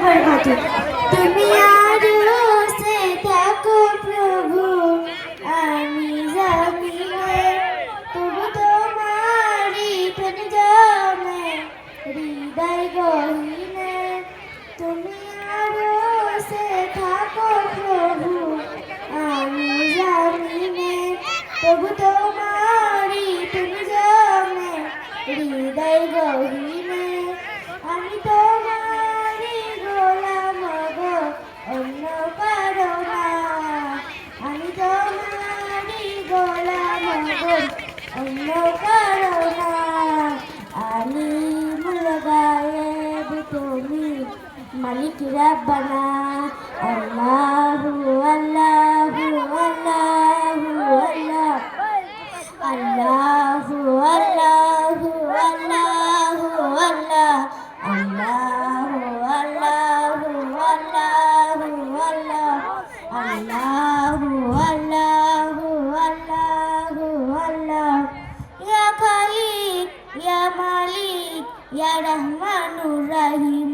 বারাকাতুহু। তুমি আরো সে থাকো প্রভু, আমি জামিনে তবু তোমারি প্রেম জমে হৃদয় গহীনে। তুমি আরো সে থাকো প্রভু, আমি জামিনে তবু তোমারি প্রেম জমে হৃদয় গহীনে। আমি তোমারি গোলাম গো, অন্য কারো না। আমি তোমারি গোলাম গো, অন্য কারো না। আলিমুল গায়েব তুমি, মালিক রাব্বানা। আল্লাহু আল্লাহু আল্লাহু আল্লাহ, আল্লাহু আল্লাহু আল্লাহু আল্লাহ, আল্লাহু আল্লাহু আল্লাহু আল্লাহ, আল্লাহু আল্লাহু আল্লাহু আল্লাহ। ইয়া খালিক ইয়া মালিক ইয়া রহমানুর রহিম,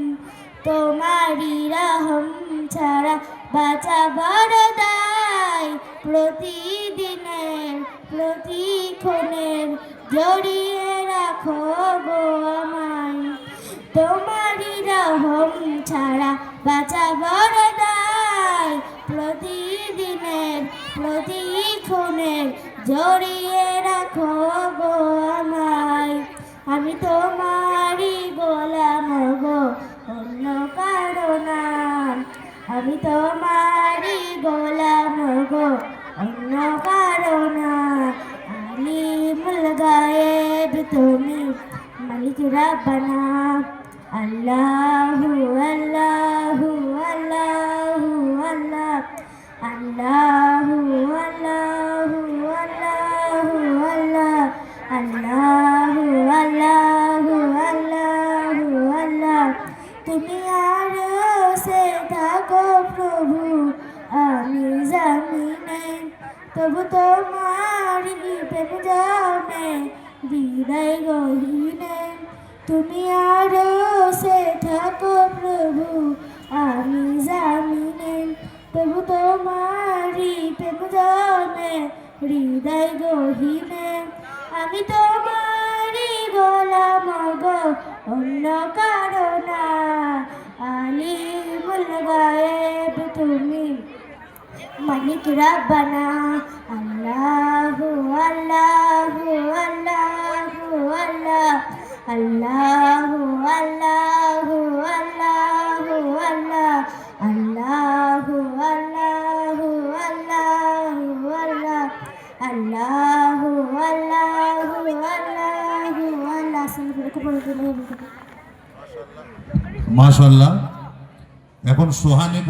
তোমারি রহম ছাড়া বাঁচা বড় দায়। প্রতিদিনের প্রতিক্ষণের জড়িয়ে রাখো গো আমায়, তোমারি রহম ছাড়া বাঁচা বড় দায়। প্রতিদিনের প্রতিক্ষণের জড়িয়ে রাখো গো আমায়। আমি তোমারি গোলাম গো, অন্য কারো না। আমি তোমারি গোলাম গো, অন্য কারো না। আলিমুল গায়েব তুমি, মালিক রাব্বানা। আল্লাহু আল্লাহু আল্লাহু আল্লাহ, আল্লাহু আল্লাহু আল্লাহু আল্লাহ, আল্লাহু আল্লাহু আল্লাহু আল্লাহ। তুমি আরো সে থাকো প্রভু, আমি জামিনে তবু তোমারি প্রেম জমে হৃদয় গহীনে। তুমি আরো সে থাকো প্রভু, আমি জামিনে তবু তোমারি প্রেম জমে হৃদয় গহীনে। আমি তোমারি গোলাম গো, অন্য কারো না। আলিমুল গায়েব তুমি, মালিক রাব্বানা। আল্লাহু আল্লাহু আল্লাহু আল্লাহ, আল্লাহু আল্লাহু আল্লাহু আল্লাহ, আল্লাহু আল্লাহু আল্লাহু আল্লাহ, আল্লাহু আল্লাহু আল্লাহু আল্লাহ। মাশাআল্লাহ। এখন সোহানি